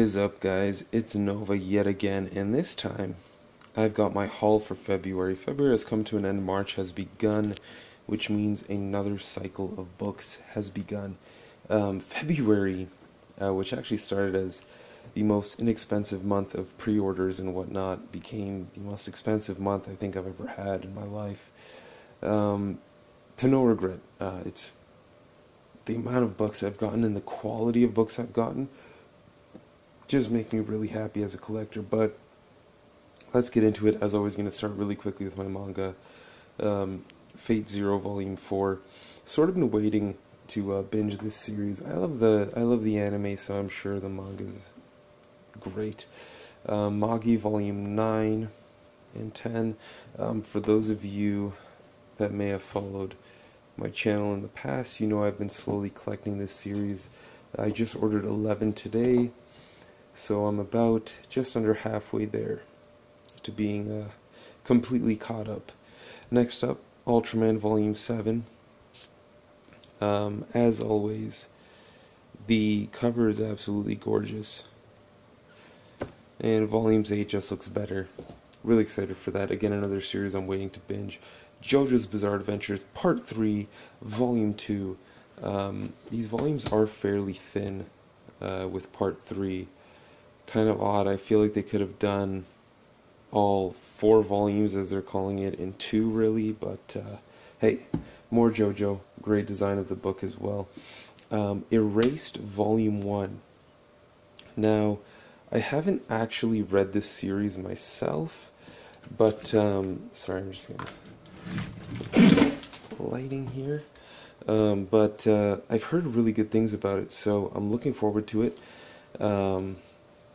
is up, guys? It's Nova yet again, and this time I've got my haul for February. February has come to an end, March has begun, which means another cycle of books has begun. February, which actually started as the most inexpensive month of pre-orders and whatnot, became the most expensive month I think I've ever had in my life. To no regret. It's the amount of books I've gotten and the quality of books I've gotten just make me really happy as a collector. But let's get into it. As always, going to start really quickly with my manga, Fate Zero Volume 4. Sort of been waiting to binge this series. I love the anime, so I'm sure the manga's great. Magi Volume 9 and 10. For those of you that may have followed my channel in the past, you know I've been slowly collecting this series. I just ordered 11 today, so I'm about just under halfway there to being completely caught up. Next up, Ultraman Volume 7. As always, the cover is absolutely gorgeous, and Volumes 8 just looks better. Really excited for that. Again, another series I'm waiting to binge. JoJo's Bizarre Adventures Part 3, Volume 2. These volumes are fairly thin with Part 3. Kind of odd. I feel like they could have done all 4 volumes, as they're calling it, in 2, really. But hey, more JoJo. Great design of the book as well. Erased Volume 1. Now, I haven't actually read this series myself, but sorry, I'm just gonna lighting here. But I've heard really good things about it, so I'm looking forward to it.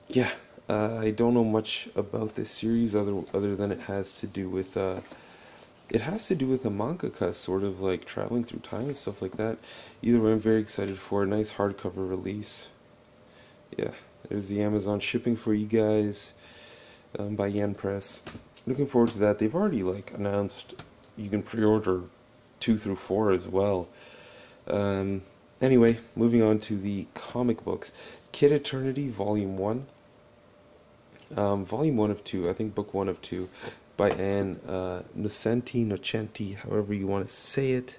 Yeah, I don't know much about this series other than it has to do with a mangaka sort of like traveling through time and stuff like that. Either way, I'm very excited for a nice hardcover release. Yeah, there's the Amazon shipping for you guys, by Yen Press. Looking forward to that. They've already announced you can pre-order 2 through 4 as well. Anyway, moving on to the comic books. Kid Eternity Volume 1. Volume 1 of 2, I think book 1 of 2, by Anne Nocenti, however you want to say it.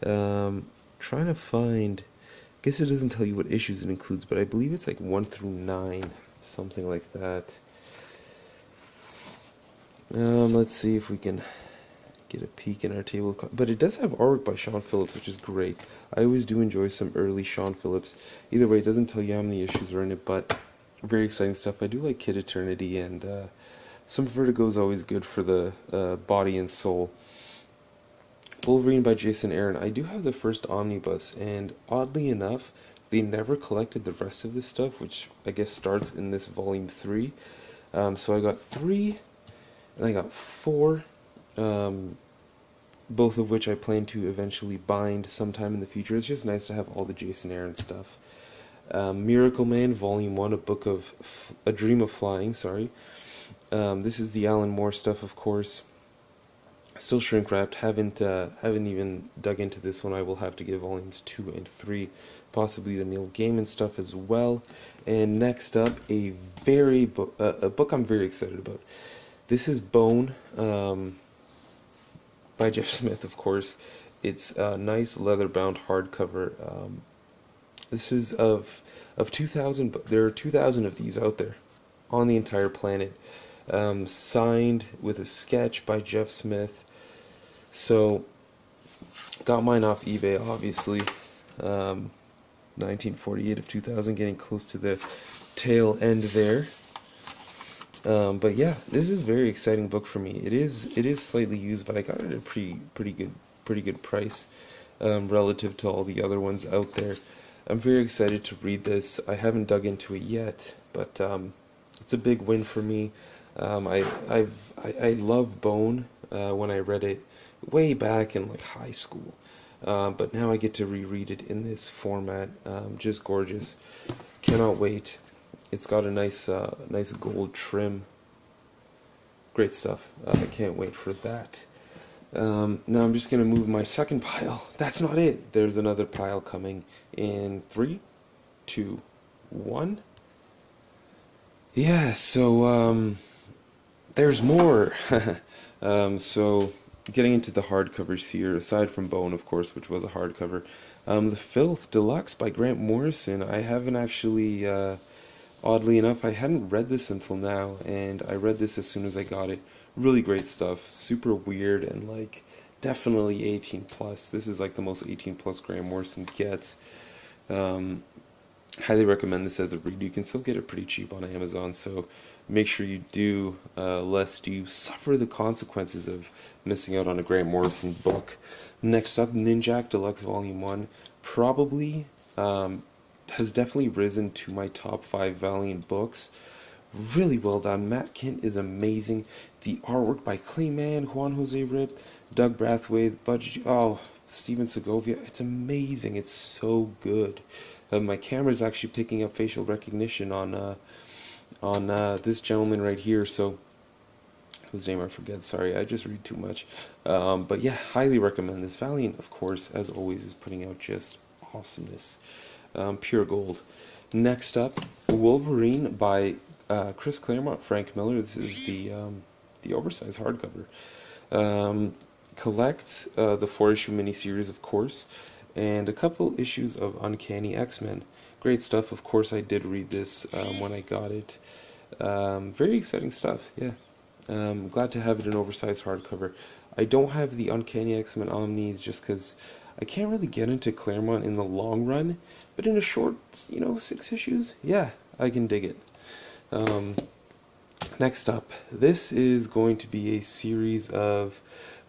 Trying to find, I guess it doesn't tell you what issues it includes, but I believe it's 1 through 9, something like that. Let's see if we can get a peek in our table. But it does have artwork by Sean Phillips, which is great. I always do enjoy some early Sean Phillips. Either way, it doesn't tell you how many issues are in it, but very exciting stuff. I do like Kid Eternity, and some Vertigo is always good for the body and soul. Wolverine by Jason Aaron. I do have the first omnibus, and oddly enough, they never collected the rest of this stuff, which I guess starts in this volume 3. So I got 3, and I got 4. Both of which I plan to eventually bind sometime in the future. It's just nice to have all the Jason Aaron stuff. Miracle Man Volume 1, A Dream of Flying, sorry. This is the Alan Moore stuff, of course. Still shrink wrapped. Haven't even dug into this one. I will have to get volumes 2 and 3, possibly the Neil Gaiman stuff as well. And next up, a book I'm very excited about. This is Bone, by Jeff Smith, of course. It's a nice leather-bound hardcover. This is of 2,000, but there are 2,000 of these out there on the entire planet. Signed with a sketch by Jeff Smith. So, got mine off eBay, obviously. 1948 of 2,000, getting close to the tail end there. But yeah, this is a very exciting book for me. It is slightly used, but I got it at a pretty good price relative to all the other ones out there. I'm very excited to read this. I haven't dug into it yet, but it's a big win for me. I love Bone when I read it way back in high school, but now I get to reread it in this format. Just gorgeous. Cannot wait. It's got a nice gold trim. Great stuff. I can't wait for that. Now I'm just going to move my second pile. That's not it. There's another pile coming in 3, 2, 1. Yeah, so there's more. So getting into the hardcovers here, aside from Bone, of course, which was a hardcover, The Filth Deluxe by Grant Morrison. I haven't actually, oddly enough, I hadn't read this until now, and I read this as soon as I got it. Really great stuff, super weird, and like definitely 18 plus. This is like the most 18 plus Grant Morrison gets. Um, Highly recommend this as a read. You can still get it pretty cheap on Amazon, so make sure you do, lest you suffer the consequences of missing out on a Grant Morrison book. Next up, Ninjak Deluxe Volume 1. Probably has definitely risen to my top 5 Valiant books. Really well done. Matt Kint is amazing. The artwork by Clayman, Juan Jose Rip, Doug Brathwaite, Steven Segovia. It's amazing. It's so good. My camera is actually picking up facial recognition on this gentleman right here. So whose name I forget. Sorry, I just read too much. But yeah, highly recommend this. Valiant, of course, as always, is putting out just awesomeness. Pure gold. Next up, Wolverine by Chris Claremont, Frank Miller. This is the oversized hardcover. Collect the 4-issue miniseries, of course, and a couple issues of Uncanny X-Men. Great stuff. Of course, I did read this when I got it. Very exciting stuff. Yeah. Glad to have it in oversized hardcover. I don't have the Uncanny X-Men Omnis just because I can't really get into Claremont in the long run, but in a short, 6 issues, yeah, I can dig it. Next up, this is going to be a series of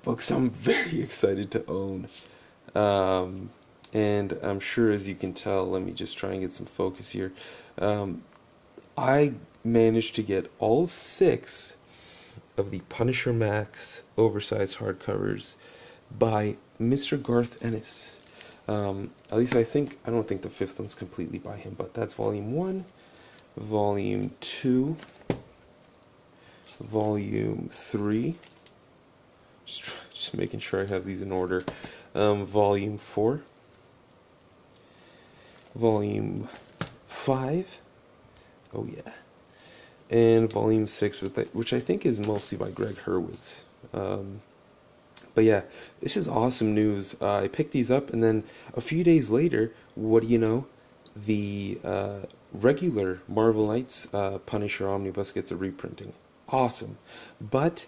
books I'm very excited to own. And I'm sure, as you can tell, let me just try and get some focus here. I managed to get all 6 of the Punisher Max oversized hardcovers by Mr. Garth Ennis. At least I don't think the 5th one's completely by him, but that's Volume 1, Volume 2, Volume 3, just making sure I have these in order, Volume 4, Volume 5, oh yeah, and Volume 6, which I think is mostly by Greg Hurwitz. But yeah, this is awesome news. I picked these up, and then a few days later, what do you know? The regular Marvel Knights Punisher Omnibus gets a reprinting. Awesome. But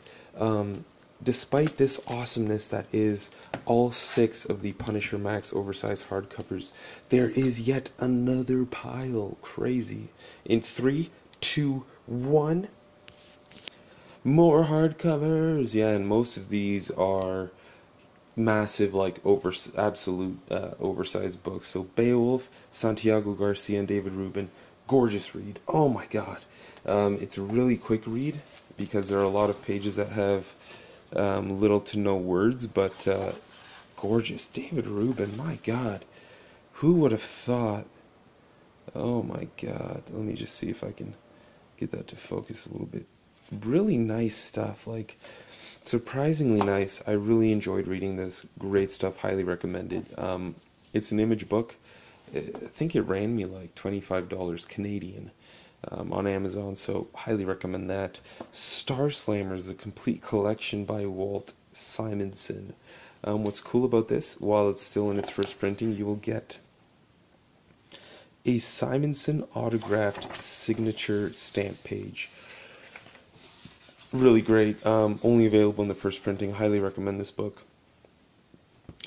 despite this awesomeness that is all 6 of the Punisher Max oversized hardcovers, there is yet another pile. Crazy. In 3, 2, 1... more hardcovers. Yeah, and most of these are massive, like absolute oversized books. So Beowulf, Santiago Garcia, and David Rubin. Gorgeous read. Oh my god. It's a really quick read because there are a lot of pages that have little to no words, but gorgeous. David Rubin, my god. Who would have thought? Oh my god. Let me just see if I can get that to focus a little bit. Really nice stuff, like surprisingly nice. I really enjoyed reading this. Great stuff, highly recommended. It's an Image book. I think it ran me like $25 Canadian on Amazon, so highly recommend that. Star Slammers, a complete collection by Walt Simonson. What's cool about this, while it's still in its first printing, you will get a Simonson autographed signature stamp page. Really great. Only available in the first printing. Highly recommend this book.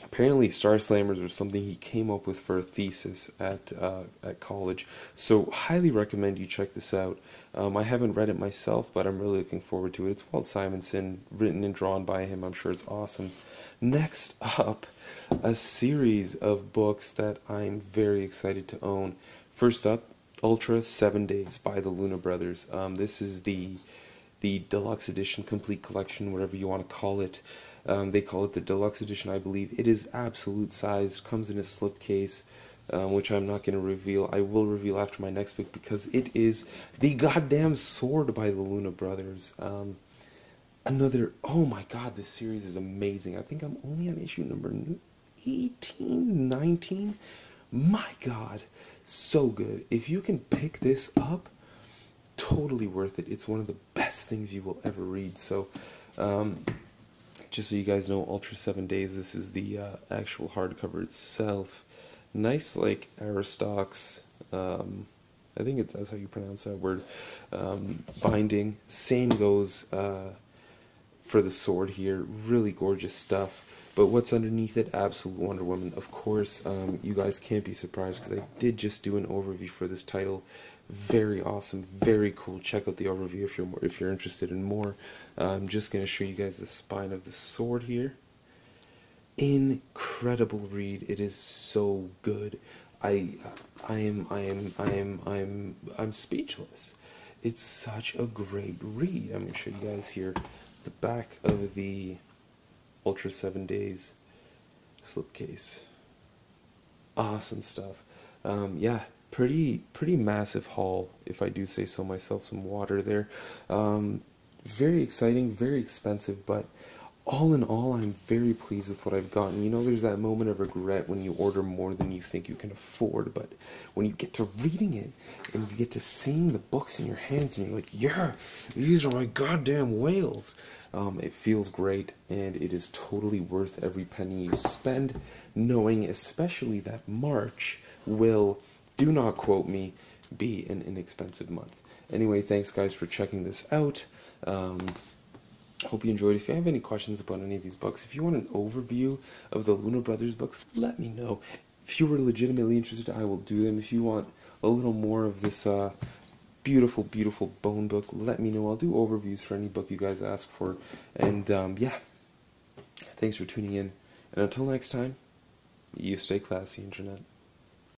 Apparently, Star Slammers was something he came up with for a thesis at college. So, highly recommend you check this out. I haven't read it myself, but I'm really looking forward to it. It's Walt Simonson, written and drawn by him. I'm sure it's awesome. Next up, a series of books that I'm very excited to own. First up, Ultra 7 Days by the Luna Brothers. This is the deluxe edition, complete collection, whatever you want to call it. They call it the deluxe edition, I believe. It is absolute size, comes in a slipcase, which I'm not going to reveal. I will reveal after my next book because it is the goddamn sword by the Luna Brothers. Oh my god, this series is amazing. I think I'm only on issue number 18, 19. My god, so good. If you can pick this up, totally worth it. It's one of the best things you will ever read. So, just so you guys know, Ultra 7 Days, this is the actual hardcover itself. Nice, like, Aristox, I think that's how you pronounce that word, binding. Same goes for the sword here. Really gorgeous stuff. But what's underneath it? Absolute Wonder Woman. Of course, you guys can't be surprised because I did just do an overview for this title. Very awesome, very cool. Check out the overview if you're interested in more. I'm just going to show you guys the spine of the sword here. Incredible read. It is so good. I'm speechless. It's such a great read. I'm going to show you guys here the back of the Ultra 7 Days slipcase. Awesome stuff. Yeah, pretty massive haul, if I do say so myself. Some water there. Very exciting, very expensive, but all in all, I'm very pleased with what I've gotten. You know, there's that moment of regret when you order more than you think you can afford, but when you get to reading it, and you get to seeing the books in your hands, and you're like, yeah, these are my goddamn whales. It feels great, and it is totally worth every penny you spend, knowing especially that March will, do not quote me, be an inexpensive month. Anyway, thanks guys for checking this out. Hope you enjoyed. If you have any questions about any of these books, if you want an overview of the Luna Brothers books, let me know. If you were legitimately interested, I will do them. If you want a little more of this beautiful, beautiful bone book, let me know. I'll do overviews for any book you guys ask for. And yeah, thanks for tuning in. And until next time, you stay classy, Internet.